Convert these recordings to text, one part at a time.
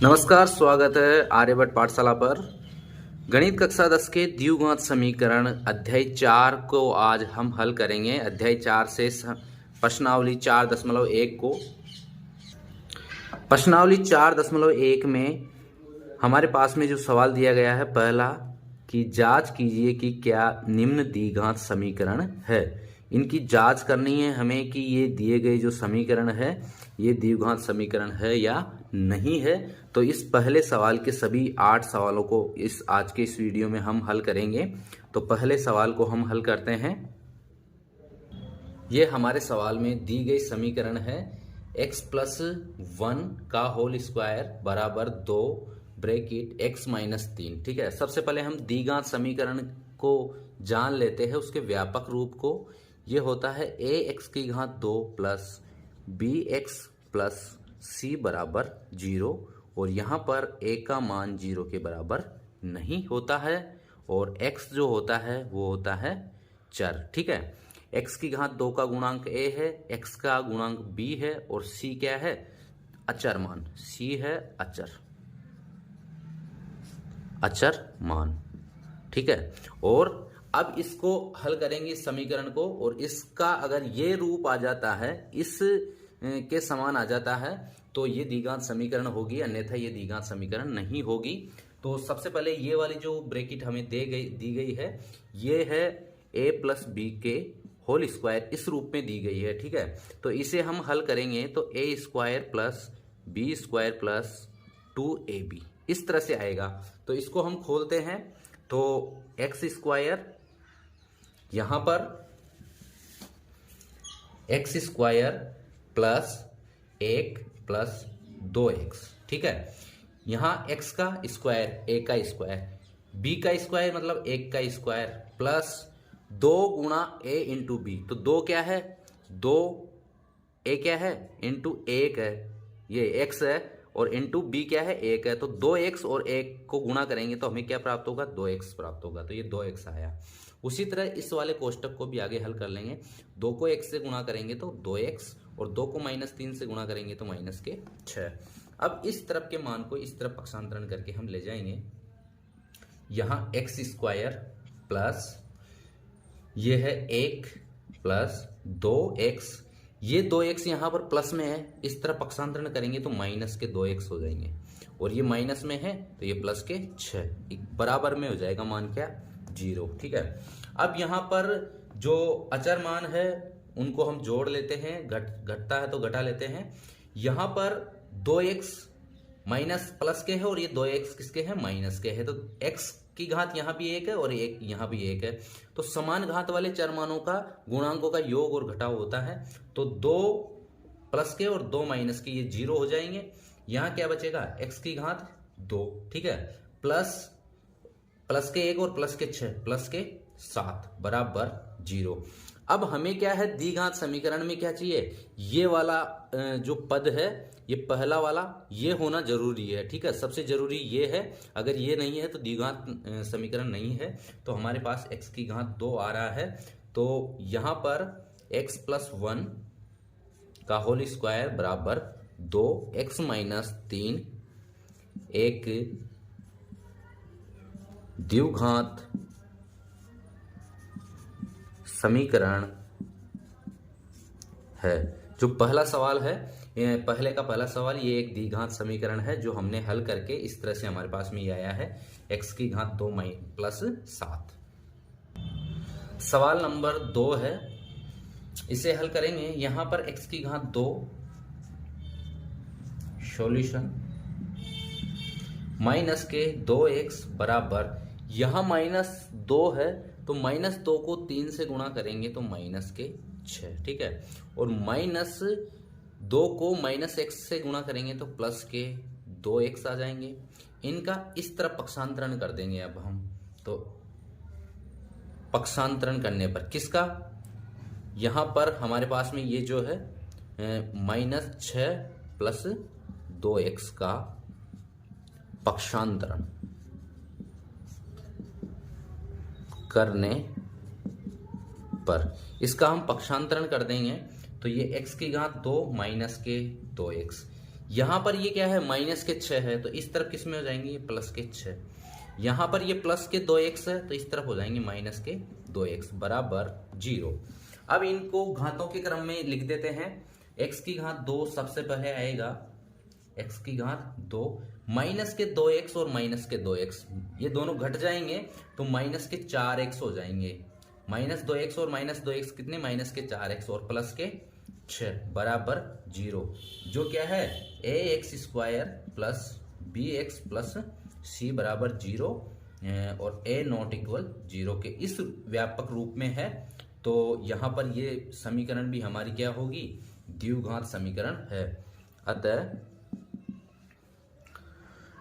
नमस्कार, स्वागत है आर्यभट्ट पाठशाला पर। गणित कक्षा 10 के द्विघात समीकरण अध्याय 4 को आज हम हल करेंगे। अध्याय 4 से प्रश्नावली 4.1 को। प्रश्नावली 4.1 में हमारे पास में जो सवाल दिया गया है, पहला कि जांच कीजिए कि क्या निम्न द्विघात समीकरण है। इनकी जांच करनी है हमें कि ये दिए गए जो समीकरण है ये द्विघात समीकरण है या नहीं है। तो इस पहले सवाल के सभी 8 सवालों को आज के इस वीडियो में हम हल करेंगे। तो पहले सवाल को हम हल करते हैं। ये हमारे सवाल में दी गई समीकरण है x+1 का होल स्क्वायर बराबर 2 ब्रैकेट x-3। ठीक है, सबसे पहले हम द्विघात समीकरण को जान लेते हैं, उसके व्यापक रूप को। ये होता है ax की घात 2 प्लस bx प्लस c बराबर 0, और यहाँ पर a का मान 0 के बराबर नहीं होता है, और x जो होता है वो होता है चर। ठीक है, x की घात 2 का गुणांक a है, x का गुणांक b है, और c क्या है? अचर मान। c है अचर मान। ठीक है, और अब इसको हल करेंगे इस समीकरण को, और इसका अगर ये रूप आ जाता है, इस के समान आ जाता है, तो ये द्विघात समीकरण होगी, अन्यथा ये द्विघात समीकरण नहीं होगी। तो सबसे पहले ये वाली जो ब्रैकेट हमें दी गई है, ये है a प्लस बी के होल स्क्वायर, इस रूप में दी गई है। ठीक है, तो इसे हम हल करेंगे तो a square plus B square plus 2ab इस तरह से आएगा। तो इसको हम खोलते हैं, तो एक्स स्क्वायर, यहां पर x square plus 1 plus 2x। ठीक है, यहां x का स्क्वायर, a का स्क्वायर, b का स्क्वायर मतलब 1 का स्क्वायर, प्लस 2 गुणा a इंटू बी। तो 2 क्या है? 2 a क्या है? इंटू 1 है, ये x है, और इंटू बी क्या है? 1 है। तो 2x और 1 को गुणा करेंगे तो हमें क्या प्राप्त होगा? 2x प्राप्त होगा। तो ये 2x आया। उसी तरह इस वाले कोष्टक को भी आगे हल कर लेंगे। 2 को x से गुणा करेंगे तो 2x, और 2 को -3 से गुणा करेंगे तो -6। अब इस तरफ के मान को इस तरफ पक्षांतरण करके हम ले जाएंगे। यहां x स्क्वायर प्लस ये है 1 प्लस 2x, ये 2x यहां पर प्लस में है, इस तरफ पक्षांतरण करेंगे तो माइनस के 2x हो जाएंगे, और ये माइनस में है तो ये प्लस के 6 बराबर में हो जाएगा मान क्या? 0। ठीक है, अब यहां पर जो अचर मान है उनको हम जोड़ लेते हैं, घटता है तो घटा लेते हैं। यहां पर 2x माइनस प्लस के है, और ये 2x किसके है? माइनस के है। तो x की घात यहां भी 1 है और एक यहां भी 1 है। तो समान घात वाले चर मानों का गुणांकों का योग और घटाव होता है। तो 2 प्लस के और 2 माइनस के ये 0 हो जाएंगे। यहां क्या बचेगा? x की घात 2। ठीक है, प्लस के 1 और प्लस के 6 प्लस के 7 बराबर 0। अब हमें क्या है? द्विघात समीकरण में क्या चाहिए? ये वाला जो पद है, ये पहला वाला, ये होना जरूरी है। ठीक है, सबसे जरूरी ये है। अगर ये नहीं है तो द्विघात समीकरण नहीं है। तो हमारे पास x की घात 2 आ रहा है, तो यहां पर x+1 का होल स्क्वायर बराबर 2x-3 एक द्विघात समीकरण है। जो पहला सवाल है, पहले का पहला सवाल, ये एक द्विघात समीकरण है जो हमने हल करके इस तरह से हमारे पास में ये आया है, x की घात 2 प्लस 7। सवाल नंबर 2 है, इसे हल करेंगे। यहां पर x की घात 2, सॉल्यूशन, माइनस के 2x बराबर, यहां -2 है तो -2 को 3 से गुणा करेंगे तो -6। ठीक है, और -2 को -x से गुणा करेंगे तो प्लस के 2x आ जाएंगे। इनका इस तरफ पक्षांतरण कर देंगे अब हम। तो पक्षांतरण करने पर किसका? यहां पर हमारे पास में ये जो है -6 प्लस 2x का पक्षांतरण करने पर इसका हम पक्षांतरण कर देंगे तो ये x की घात 2 माइनस के 2x, यहां पर ये क्या है, माइनस के 6 है, तो इस तरफ किस में हो जाएंगे, ये प्लस के 6। यहां पर ये प्लस के 2x है, तो इस तरफ हो जाएंगे माइनस के 2x बराबर 0। अब इनको घातों के क्रम में लिख देते हैं। x की घात 2 सबसे पहले आएगा, x की घात 2, माइनस के 2x और माइनस के 2x ये दोनों घट जाएंगे, तो माइनस के 4x हो जाएंगे। माइनस 2x और माइनस 2x कितने, माइनस के 4x और प्लस के 6 बराबर 0, जो क्या है ax² plus bx plus c बराबर 0 और a नॉट इक्वल 0 के इस व्यापक रूप में है। तो यहां पर ये समीकरण भी हमारी क्या होगी, द्विघात समीकरण है। अतः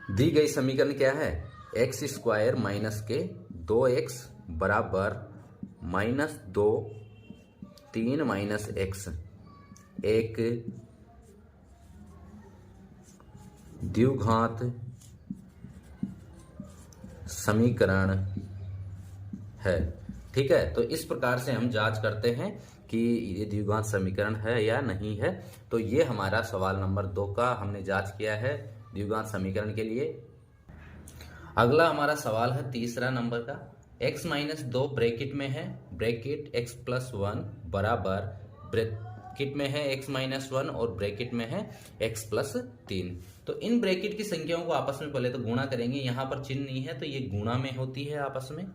दी गई समीकरण क्या है, x² माइनस के 2x बराबर -2 3 माइनस x एक द्विघात समीकरण है। ठीक है, तो इस प्रकार से हम जांच करते हैं कि ये द्विघात समीकरण है या नहीं है। तो ये हमारा सवाल नंबर 2 का हमने जांच किया है द्विघात समीकरण के लिए। अगला हमारा सवाल है तीसरा नंबर का, x - 2 ब्रैकेट में है, ब्रैकेट x + 1 बराबर ब्रैकेट में है x - 1 और ब्रैकेट में है x + 3। तो इन ब्रैकेट की संख्याओं को आपस में पहले तो गुणा करेंगे। यहाँ पर चिन्ह नहीं है तो ये गुणा में होती है आपस में।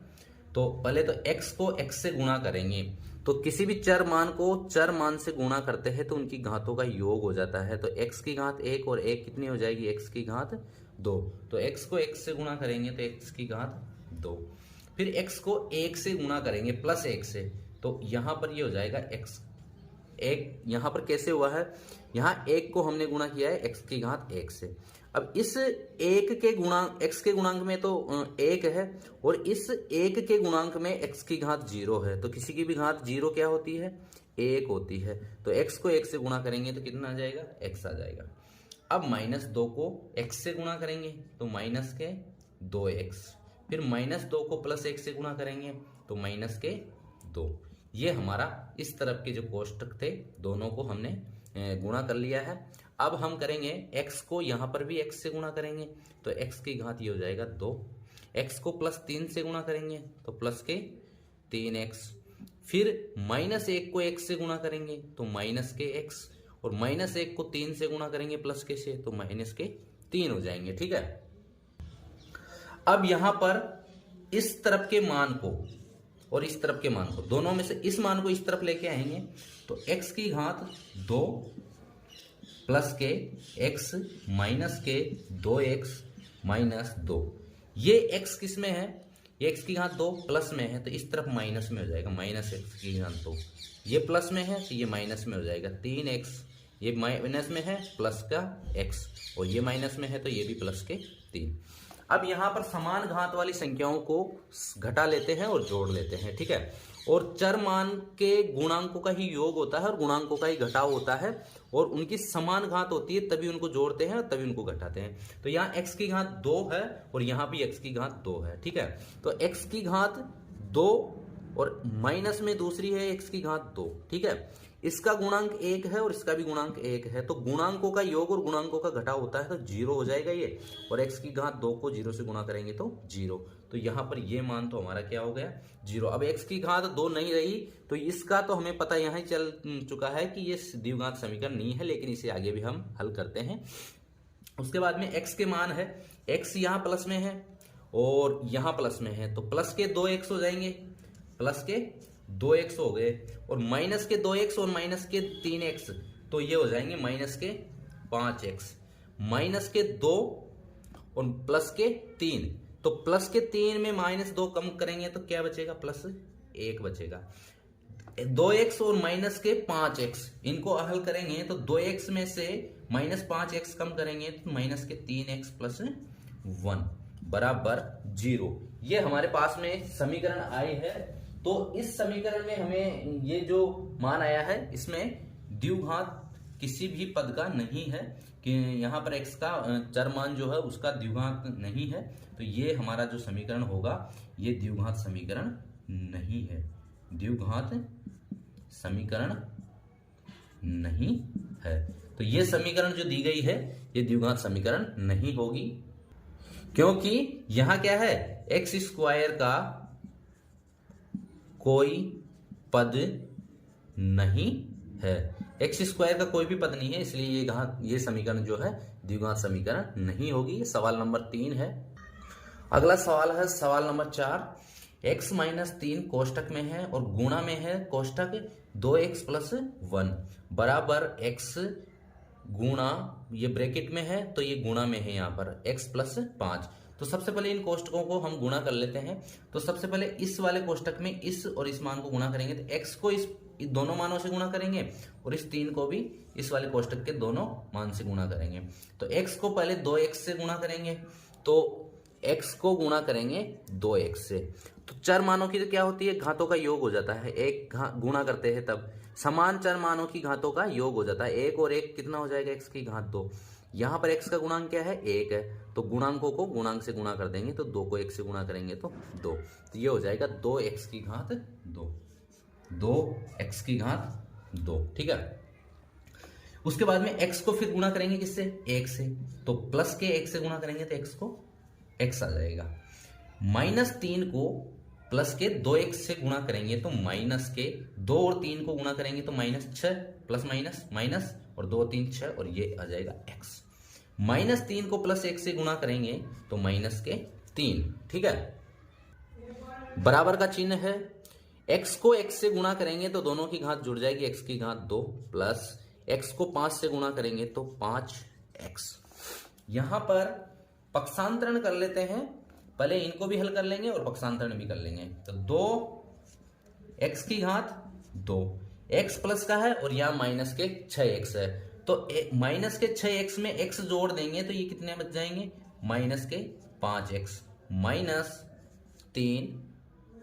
तो पहले तो x को x से गुणा करेंगे। तो किसी भी चर मान को चर मान से गुणा करते हैं तो उनकी घातों का योग हो जाता है। तो x की घात 1 और 1 कितनी हो जाएगी, x की घात 2। तो x को x से गुणा करेंगे तो x की घात 2। फिर x को 1 से गुणा करेंगे प्लस 1 से, तो यहां पर ये हो जाएगा x। एक यहां पर कैसे हुआ है, यहां 1 को हमने गुणा किया है x की घात 1 से। अब इस 1 के गुणांक x के गुणांक में तो 1 है और इस 1 के गुणांक में x की घात 0 है। तो किसी की भी घात 0 क्या होती है, 1 होती है। तो x को 1 से गुणा करेंगे तो कितना आ जाएगा, x आ जाएगा। अब -2 को x से गुणा करेंगे तो माइनस के 2x, फिर -2 को +1 से गुणा करेंगे तो माइनस के 2। ये हमारा इस तरफ के जो कोष्टक थे दोनों को हमने गुणा कर लिया है। अब हम करेंगे x को, यहां पर भी x से गुणा करेंगे तो x की घात ये हो जाएगा 2। x को +3 से गुणा करेंगे तो प्लस के 3x, फिर -1 को x से गुणा करेंगे तो माइनस के x, और -1 को 3 से गुणा करेंगे प्लस के से तो माइनस के 3 हो जाएंगे। ठीक है, अब यहां पर इस तरफ के मान को और इस तरफ के मान को, दोनों में से इस मान को इस तरफ लेके आएंगे तो x की घात 2 प्लस के x माइनस के 2x माइनस 2। ये x किस में है, ये x की घात 2 प्लस में है तो इस तरफ माइनस में हो जाएगा, -x की घात 2। ये प्लस में है तो ये माइनस में हो जाएगा 3x, ये माइनस में है प्लस का x, और ये माइनस में है तो ये भी प्लस के 3। अब यहां पर समान घात वाली संख्याओं को घटा लेते हैं और जोड़ लेते हैं। ठीक है, और चर मान के गुणांकों का ही योग होता है और गुणांकों का ही घटाव होता है, और उनकी समान घात होती है तभी उनको जोड़ते हैं और तभी उनको घटाते हैं। तो यहाँ x की घात 2 है और यहाँ भी x की घात 2 है। ठीक है, तो x की घात 2 और माइनस में दूसरी है x की घात 2। ठीक है, इसका गुणांक 1 है और इसका भी गुणांक 1 है, तो गुणांकों का योग और गुणांकों का घटाव होता है तो 0 हो जाएगा ये, और x की घात 2 को 0 से गुणा करेंगे तो 0। तो यहाँ पर ये मान तो हमारा क्या हो गया, 0। अब x की घात 2 नहीं रही तो इसका तो हमें पता यहाँ ही चल चुका है कि ये द्विघात समीकरण नहीं है, लेकिन इसे आगे भी हम हल करते हैं। उसके बाद में x के मान है, x यहाँ प्लस में है और यहाँ प्लस में है, तो प्लस के 2x हो जाएंगे, प्लस के 2x हो गए, और माइनस के 2x और माइनस के 3x तो ये हो जाएंगे माइनस के 5x, माइनस के 2 और प्लस के 3, तो प्लस के 3 में -2 कम करेंगे तो क्या बचेगा, +1 बचेगा। 2x और माइनस के 5x इनको हल करेंगे तो 2x में से -5x कम करेंगे तो माइनस के 3x + 1 बराबर 0। ये हमारे पास में समीकरण आई है। तो इस समीकरण में हमें ये जो मान आया है इसमें द्विघात किसी भी पद का नहीं है, कि यहाँ पर x का चर मान जो है उसका द्विघात नहीं है, तो ये हमारा जो समीकरण होगा ये द्विघात समीकरण नहीं है, द्विघात समीकरण नहीं है। तो ये समीकरण जो दी गई है ये द्विघात समीकरण नहीं होगी, क्योंकि यहां क्या है, एक्स स्क्वायर का कोई पद नहीं है, एक्स स्क्वायर का कोई भी पद नहीं है, इसलिए ये समीकरण जो है द्विघात समीकरण नहीं होगी। सवाल नंबर 3 है। अगला सवाल है सवाल नंबर 4। x माइनस 3 कोष्टक में है और गुणा में है कोष्टक 2x प्लस 1 बराबर x गुणा, ये ब्रैकेट में है तो ये गुणा में है यहाँ पर x प्लस 5। तो सबसे पहले इन कोष्टकों को हम गुणा कर लेते हैं। तो सबसे पहले इस वाले कोष्टक में इस और इस मान को गुणा करेंगे, तो x को इस दोनों मानों से गुणा करेंगे और इस 3 को भी इस वाले कोष्टक के दोनों मान से गुणा करेंगे। तो x को पहले 2x से गुणा करेंगे, तो x को गुणा करेंगे 2x से, तो चर मानों की तो क्या होती है, घातों का योग हो जाता है। एक गुणा करते हैं तब समान चर मानों की घातों का योग हो जाता है। 1 और 1 कितना हो जाएगा, x की घात 2। यहाँ पर x का गुणांक क्या है, 1 है, तो गुणांकों को गुणांक से गुणा कर देंगे, तो 2 को 1 से गुणा करेंगे तो 2, तो ये हो जाएगा 2x की घात 2, 2x की घात 2। ठीक है। उसके बाद में x को फिर गुणा करेंगे किससे, 1 से, तो प्लस के 1 से गुणा करेंगे तो x को x आ जाएगा। माइनस 3 को प्लस के 2x से गुणा करेंगे तो माइनस के 2 और 3 को गुणा करेंगे तो माइनस 6, प्लस माइनस माइनस और 2 3 6 और ये आ जाएगा x। माइनस 3 को प्लस 1 से गुणा करेंगे तो माइनस के 3। ठीक है। बराबर का चिन्ह है, x को x से गुणा करेंगे तो दोनों की घात जुड़ जाएगी, x की घात 2 प्लस x को 5 से गुणा करेंगे तो 5x। यहां पर पक्षांतरण कर लेते हैं, पहले इनको भी हल कर लेंगे और पक्षांतरण भी कर लेंगे। तो 2x की घात 2, x प्लस का है और यहां माइनस के 6x है, तो माइनस के 6x में x जोड़ देंगे तो ये कितने बच जाएंगे, माइनस के 5x माइनस 3,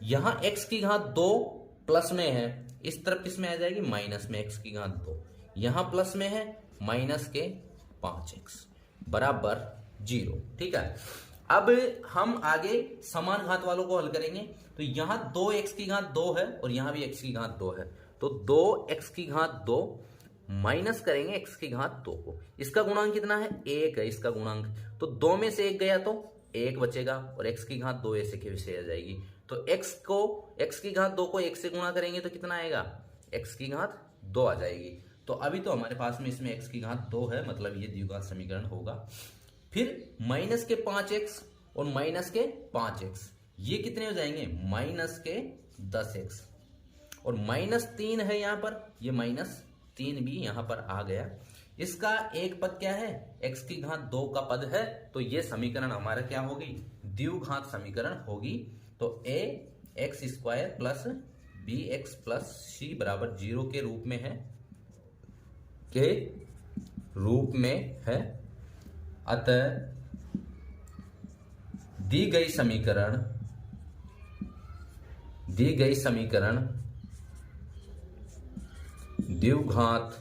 यहां x की घात 2 प्लस में है, इस तरफ किस में आ जाएगी, माइनस में x की घात 2, यहां प्लस में है माइनस के 5x बराबर 0। ठीक है। अब हम आगे समान घात वालों को हल करेंगे, तो यहां 2x की घात 2 है और यहां भी x की घात 2 है, तो 2x की घात 2 माइनस करेंगे x की घात 2 को, इसका गुणांक कितना है, 1 है इसका गुणांक, तो 2 में से 1 गया तो 1 बचेगा और x की घात 2 ऐसे के वैसे आ जाएगी। तो x की घात 2 को 1 से गुणा करेंगे तो कितना आएगा, x की घात 2 आ जाएगी। तो अभी तो हमारे पास में इसमें x की घात 2 है, मतलब ये द्विघात समीकरण होगा। फिर माइनस के 5x और माइनस के 5x, ये कितने हो जाएंगे, माइनस के 10x, और माइनस 3 है यहां पर, ये माइनस 3 भी यहां पर आ गया। इसका एक पद क्या है, x की घात 2 का पद है, तो ये समीकरण हमारा क्या होगी, द्विघात समीकरण होगी। तो a x square plus B X plus C बराबर 0 के रूप में है, अतः दी गई समीकरण द्विघात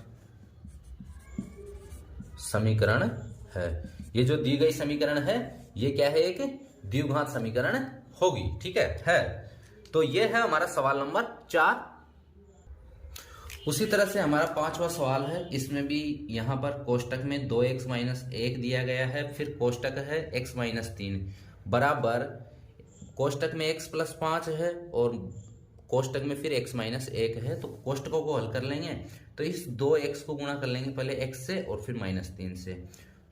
समीकरण है। ये जो दी गई समीकरण है ये क्या है, एक द्विघात समीकरण होगी। ठीक है। तो ये है हमारा सवाल नंबर 4। उसी तरह से हमारा 5वां सवाल है, इसमें भी यहां पर कोष्टक में 2x माइनस 1 दिया गया है, फिर कोष्टक है x माइनस 3 बराबर कोष्टक में x प्लस 5 है और कोष्टक में फिर x माइनस 1 है। तो कोष्टकों को हल कर लेंगे, तो इस 2x को गुणा कर लेंगे पहले x से और फिर माइनस 3 से,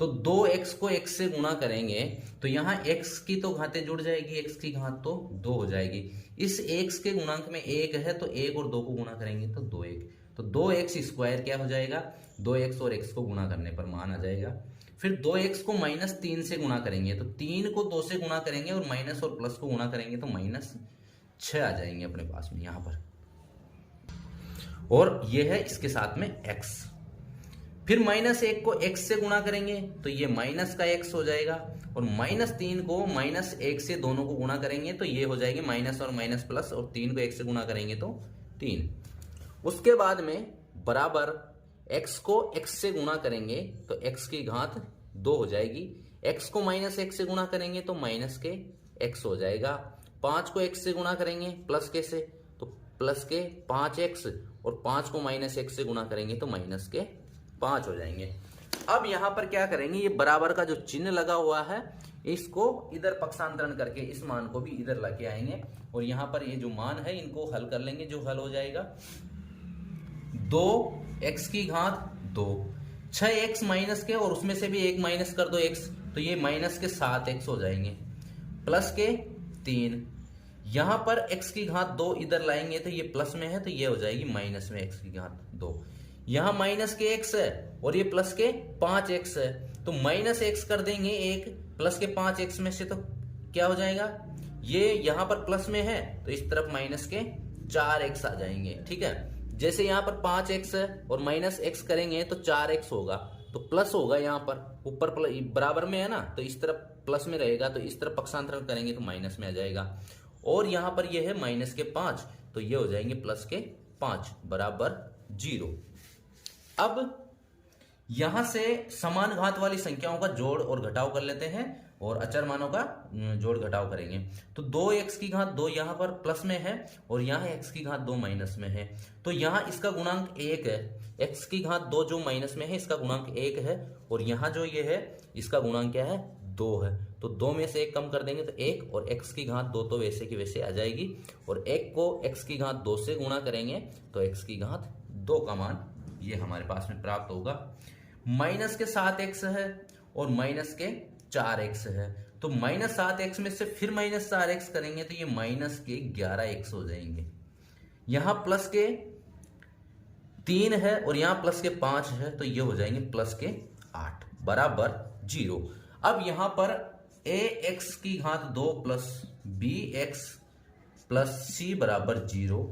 तो 2x को x से गुणा करेंगे तो यहाँ x की तो घातें जुड़ जाएगी, x की घात तो 2 हो जाएगी। इस x के गुणांक में 1 है तो 1 और 2 को गुणा करेंगे तो 2x, तो 2x स्क्वायर क्या हो जाएगा, 2x और x को गुणा करने पर मान आ जाएगा। फिर 2x को माइनस 3 से गुणा करेंगे तो 3 को 2 से गुणा करेंगे और माइनस और प्लस को गुणा करेंगे तो माइनस 6 आ जाएंगे अपने पास में यहाँ पर, और ये है इसके साथ में x। फिर माइनस 1 को x से गुणा करेंगे तो ये माइनस का x हो जाएगा, और माइनस 3 को माइनस 1 से दोनों को गुणा करेंगे तो ये हो जाएगी माइनस और माइनस प्लस, और 3 को 1 से गुणा करेंगे तो 3। उसके बाद में बराबर x को x से गुणा करेंगे तो x की घात 2 हो जाएगी, x को माइनस 1 से गुणा करेंगे तो माइनस के x हो जाएगा, 5 को x से गुणा करेंगे प्लस के से तो प्लस के 5x, और 5 को माइनस 1 से गुणा करेंगे तो माइनस के 5 हो जाएंगे। अब यहां पर क्या करेंगे, ये बराबर का जो चिन्ह लगा हुआ है इसको इधर पक्षांतरण करके इस मान को भी इधर लेके आएंगे और यहां पर ये जो मान है इनको हल कर लेंगे, जो हल हो जाएगा 2x की घात 2, 6x माइनस के और उसमें से भी एक माइनस कर दो x, तो ये माइनस के 7x हो जाएंगे, प्लस के 3, यहां पर x की घात 2 इधर लाएंगे तो ये प्लस में है तो ये हो जाएगी माइनस में x की घात 2, यहां माइनस के x है और ये प्लस के 5x है तो माइनस x कर देंगे 1, प्लस के 5x में से तो क्या हो जाएगा, ये यहां पर प्लस में है तो इस तरफ माइनस के 4x आ जाएंगे। ठीक है, जैसे यहां पर 5x है और माइनस x करेंगे तो 4x होगा, तो प्लस होगा, यहां पर ऊपर बराबर में है ना तो इस तरफ प्लस में रहेगा, तो इस तरफ पक्षांतरण करेंगे तो माइनस में आ जाएगा, और यहां पर ये है माइनस के 5 तो ये हो जाएंगे प्लस के 5 बराबर 0। अब यहां से समान घात वाली संख्याओं का जोड़ और घटाव कर लेते हैं और अचर मानों का जोड़ घटाव करेंगे। तो 2x की घात 2 यहां पर प्लस में है और यहां x की घात 2 माइनस में है, तो यहां इसका गुणांक 1 है, x की घात 2 जो माइनस में है इसका गुणांक 1 है और यहां जो ये है इसका गुणांक क्या है 2 है, तो 2 में से 1 कम कर देंगे तो 1 और x की घात 2 तो वैसे की वैसे आ जाएगी और 1 को x की घात 2 से गुणा करेंगे तो x की घात 2 का मान ये हमारे पास में प्राप्त होगा। माइनस के 7x है और माइनस के 4x है, तो माइनस 7x में से फिर माइनस 4x करेंगे तो ये माइनस के 11x हो जाएंगे, यहां प्लस के 3 है और यहां प्लस के 5 है तो ये हो जाएंगे प्लस के 8 बराबर 0। अब यहां पर ax की घात 2 प्लस bx प्लस c बराबर 0,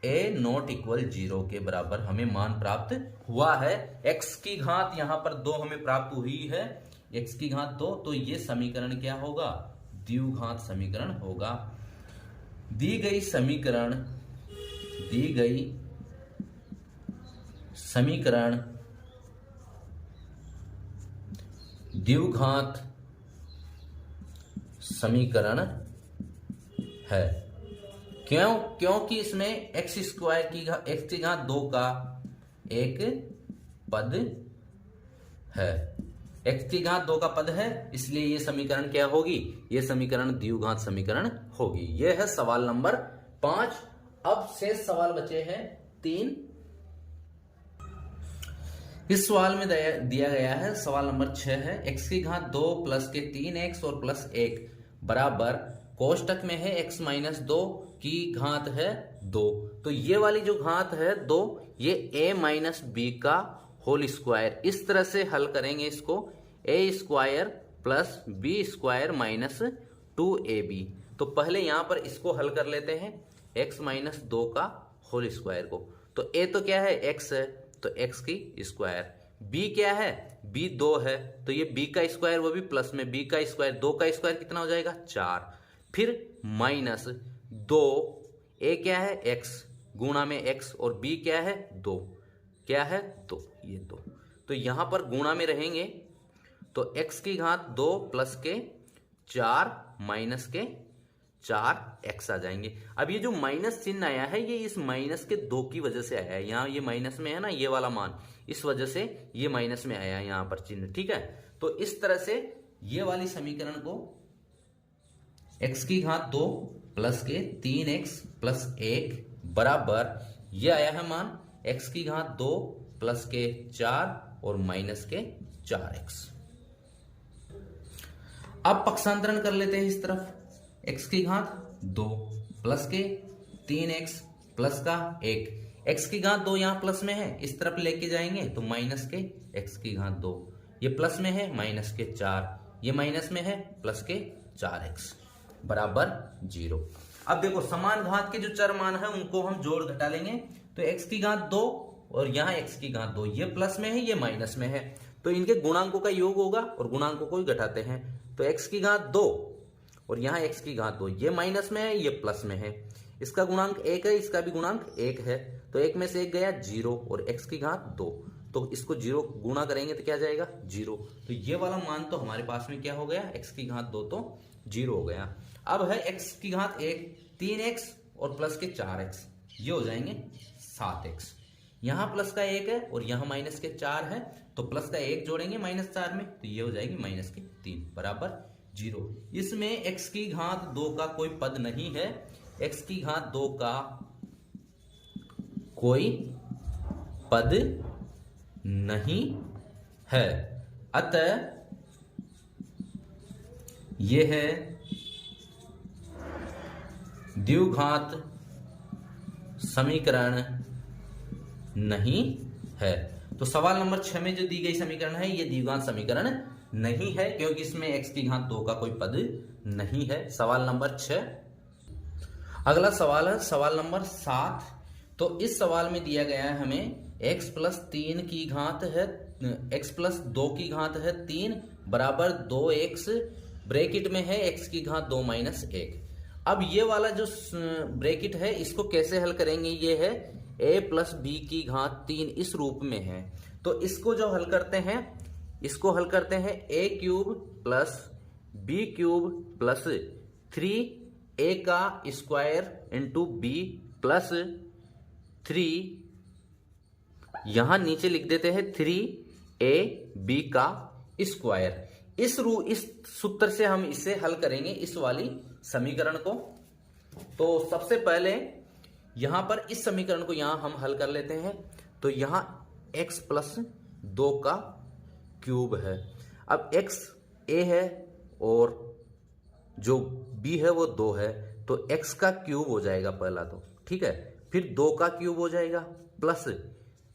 a नॉट इक्वल 0 के बराबर हमें मान प्राप्त हुआ है। x की घात यहां पर 2 हमें प्राप्त हुई है, x की घात 2, तो ये समीकरण क्या होगा, द्विघात समीकरण होगा। दी गई समीकरण द्विघात समीकरण है, क्योंकि इसमें x की घात 2 का एक पद है, x की घात 2 का पद है, इसलिए ये समीकरण क्या होगी, ये समीकरण द्विघात समीकरण होगी। ये है सवाल नंबर 5। अब शेष सवाल बचे हैं 3। इस सवाल में दिया गया है सवाल नंबर 6 है, x की घात 2 प्लस के 3x और प्लस 1 बराबर कोष्टक में है x माइनस 2 की घात है 2, तो ये वाली जो घात है 2 ये a माइनस बी का होल स्क्वायर, इस तरह से हल करेंगे इसको, a square plus B square minus 2ab। तो पहले यहां पर इसको हल कर लेते हैं x माइनस 2 का होल स्क्वायर को, तो a तो क्या है x है तो x की स्क्वायर, b क्या है b 2 है तो ये b का स्क्वायर वो भी प्लस में b का स्क्वायर, 2 का स्क्वायर कितना हो जाएगा 4, फिर माइनस 2, a क्या है x गुणा में x और b क्या है 2, क्या है 2, ये 2, तो यहां पर गुणा में रहेंगे तो x की घात 2 प्लस के 4 माइनस के 4x आ जाएंगे। अब ये जो माइनस चिन्ह आया है ये इस माइनस के 2 की वजह से आया है, यहाँ ये माइनस में है ना ये वाला मान, इस वजह से ये माइनस में आया है यहाँ पर चिन्ह। ठीक है, तो इस तरह से ये वाली समीकरण को x की घात 2 प्लस के 3x प्लस 1 बराबर ये आया है मान x की घात 2 प्लस के 4 और माइनस के 4x। अब पक्षांतरण कर लेते हैं इस तरफ, x की घात 2 प्लस के 3x प्लस का 1, x की घात 2 यहां प्लस में है इस तरफ लेके जाएंगे तो माइनस के x की घात 2, ये प्लस में है माइनस के 4, ये माइनस में है प्लस के 4x बराबर 0। अब देखो समान घात के जो चर मान है उनको हम जोड़ घटा लेंगे, तो x की घात 2 और यहाँ x की घात 2, ये प्लस में है ये माइनस में है, तो इनके गुणांकों का योग होगा और गुणांकों को ही घटाते हैं, तो x की घात 2 और यहाँ x की घात 2, ये माइनस में है ये प्लस में है, इसका गुणांक 1 है इसका भी गुणांक 1 है, तो 1 में से 1 गया 0 और x की घात 2, तो इसको 0 गुणा करेंगे तो क्या जाएगा 0, तो ये वाला मान तो हमारे पास में क्या हो गया x की घात 2 तो 0 हो गया। अब है x की घात 1 3x और प्लस के 4x, ये हो जाएंगे 7x, यहाँ प्लस का 1 है और यहाँ माइनस के 4 है, तो प्लस का 1 जोड़ेंगे -4 में, तो ये हो जाएगी -3 बराबर 0। इसमें x की घात 2 का कोई पद नहीं है, x की घात 2 का कोई पद नहीं है, अतः यह है द्विघात समीकरण नहीं है। तो सवाल नंबर 6 में जो दी गई समीकरण है ये द्विघात समीकरण नहीं है, क्योंकि इसमें x की घात 2 का कोई पद नहीं है। सवाल नंबर 6। अगला सवाल है सवाल नंबर 7। तो इस सवाल में दिया गया है हमें x प्लस 3 की घात है, x प्लस 2 की घात है 3 बराबर 2x, ब्रैकेट में है x की घात 2 माइनस 1। अब ये वाला जो ब्रैकेट है इसको कैसे हल करेंगे, ये है a प्लस बी की घात 3 इस रूप में है। तो इसको जो हल करते हैं, इसको हल करते हैं a cube plus B cube plus 3a का स्क्वायर इंटू बी प्लस 3, यहां नीचे लिख देते हैं 3ab का स्क्वायर। इस सूत्र से हम इसे हल करेंगे, इस वाली समीकरण को। तो सबसे पहले यहां पर इस समीकरण को यहां हम हल कर लेते हैं। तो यहां x प्लस 2 का क्यूब है। अब x a है और जो b है वो 2 है, तो x का क्यूब हो जाएगा पहला, तो ठीक है। फिर 2 का क्यूब हो जाएगा प्लस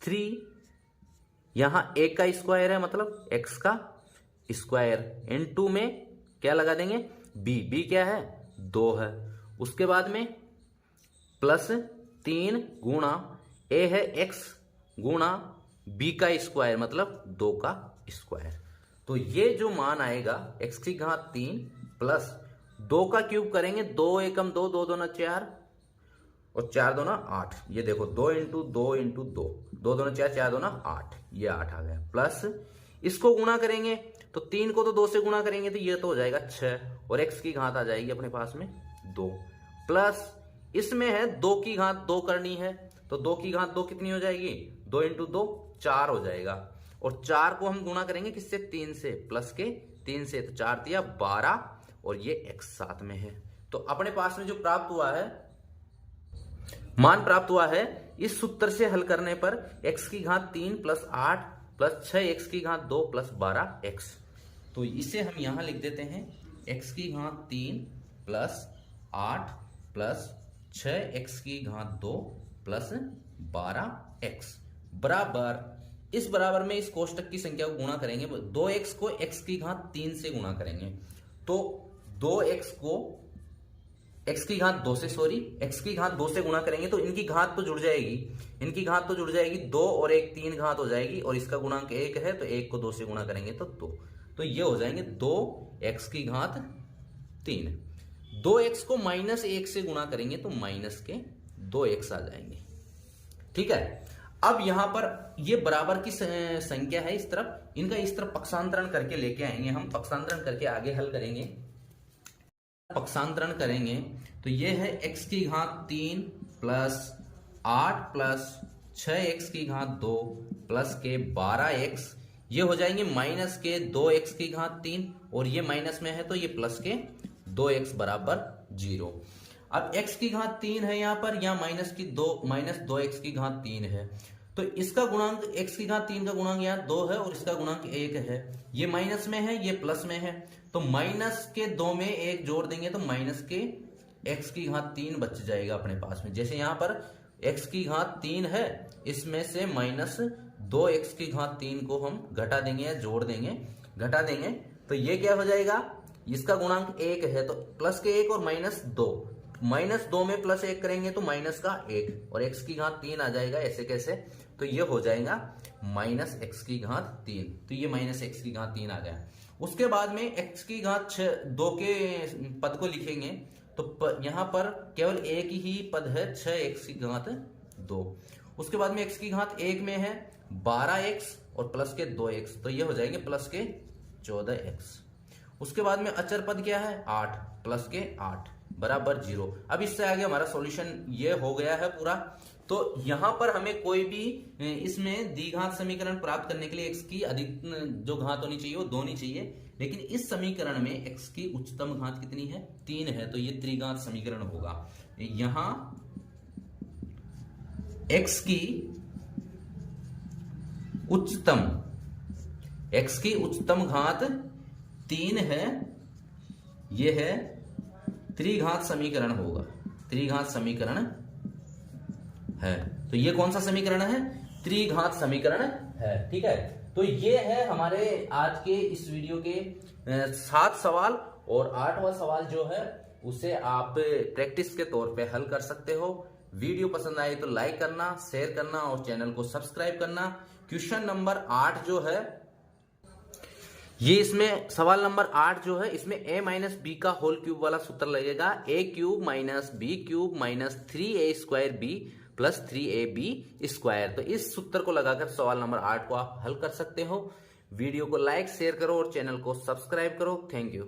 3, यहां a का स्क्वायर है मतलब x का स्क्वायर, इनटू में क्या लगा देंगे b क्या है 2 है। उसके बाद में प्लस 3 गुणा a है x गुणा b का स्क्वायर मतलब 2 का स्क्वायर। तो ये जो मान आएगा x की घात 3 प्लस 2 का क्यूब करेंगे, 2 एकम 2, 2 दूना 4 और 4 दूना 8। ये देखो 2 इंटू 2 इंटू 2, 2 दूना 4, 4 दूना 8, ये 8 आ गया। प्लस इसको गुणा करेंगे तो 3 को तो 2 से गुणा करेंगे तो ये तो हो जाएगा 6 और x की घात आ जाएगी अपने पास में 2। प्लस इसमें है 2 की घात 2 करनी है, तो 2 की घात 2 कितनी हो जाएगी, 2 इंटू 2 4 हो जाएगा। और 4 को हम गुणा करेंगे किससे, 3 से, प्लस के 3 से, तो 4 दिया 12 और ये x साथ में है। तो अपने पास में जो प्राप्त हुआ है, मान प्राप्त हुआ है, इस सूत्र से हल करने पर x की घात 3 प्लस 8 प्लस 6x की घात 2 प्लस 12x। तो इसे हम यहां लिख देते हैं x की घात 3 प्लस 8 प्लस 6x की घात 2 प्लस 12x बराबर, इस बराबर में इस कोष्टक की संख्या को गुणा करेंगे, 2x को x की घात 3 से गुणा करेंगे। तो 2x को x की घात 2 से, x की घात 2 से गुणा करेंगे तो इनकी घात तो जुड़ जाएगी, इनकी घात तो जुड़ जाएगी, 2 और 1 3 घात हो जाएगी, और इसका गुणांक 1 है तो 1 को 2 से गुणा करेंगे तो 2, तो ये हो जाएंगे 2x की घात 3। 2x को -1 से गुणा करेंगे तो माइनस के 2x आ जाएंगे, ठीक है। अब यहां पर ये बराबर की संख्या है, इस तरफ इनका इस तरफ पक्षांतरण करके लेके आएंगे हम, पक्षांतरण करके आगे हल करेंगे। पक्षांतरण करेंगे तो ये है x की घात 3 प्लस 8 प्लस 6x की घात 2 प्लस के 12x, ये हो जाएंगे माइनस के 2x की घात 3, और ये माइनस में है तो ये प्लस के 2x बराबर 0। अब x की घात 3 है यहाँ पर, यहाँ माइनस 2x की घात 3 है, तो इसका गुणांक x की घात 3 का गुणांक यहाँ 2 है और इसका गुणांक 1 है। ये माइनस में है, ये प्लस में है, तो माइनस के 2 में 1 जोड़ देंगे तो माइनस के x की घात 3 बच जाएगा अपने पास में। जैसे यहाँ पर x की घात 3 है, इसमें से माइनस 2x की घात 3 को हम घटा देंगे या जोड़ देंगे, घटा देंगे तो ये क्या हो जाएगा, इसका गुणांक 1 है तो प्लस के 1 और माइनस 2 में प्लस 1 करेंगे तो माइनस का 1 और x की घात 3 आ जाएगा, ऐसे कैसे, तो ये हो जाएगा माइनस x की घात 3, तो ये माइनस x की घात 3 आ गया। उसके बाद में x की घात 2 के पद को लिखेंगे तो यहां पर केवल एक ही पद है 6x की घात 2। उसके बाद में x की घात 1 में है 12x और प्लस के 2x, तो ये हो जाएंगे प्लस के 14x। उसके बाद में अचर पद क्या है 8 प्लस के 8 बराबर 0। अब इससे आगे हमारा सॉल्यूशन ये हो गया है पूरा। तो यहां पर हमें कोई भी इसमें द्विघात समीकरण प्राप्त करने के लिए x की अधिक जो घात होनी चाहिए वो 2 होनी चाहिए, लेकिन इस समीकरण में x की उच्चतम घात कितनी है, 3 है, तो ये त्रिघात समीकरण होगा। यहां x की उच्चतम घात 3 है, यह है त्रिघात समीकरण होगा, त्रिघात समीकरण है। तो ये कौन सा समीकरण है, त्रिघात समीकरण है। ठीक है, तो ये है हमारे आज के इस वीडियो के 7 सवाल, और 8वां सवाल जो है उसे आप प्रैक्टिस के तौर पे हल कर सकते हो। वीडियो पसंद आए तो लाइक करना, शेयर करना और चैनल को सब्सक्राइब करना। क्वेश्चन नंबर 8 जो है ये, इसमें सवाल नंबर 8 जो है इसमें a माइनस बी का होल क्यूब वाला सूत्र लगेगा, a cube minus B cube minus 3a square B plus 3ab square. तो इस सूत्र को लगाकर सवाल नंबर 8 को आप हल कर सकते हो। वीडियो को लाइक शेयर करो और चैनल को सब्सक्राइब करो। Thank you.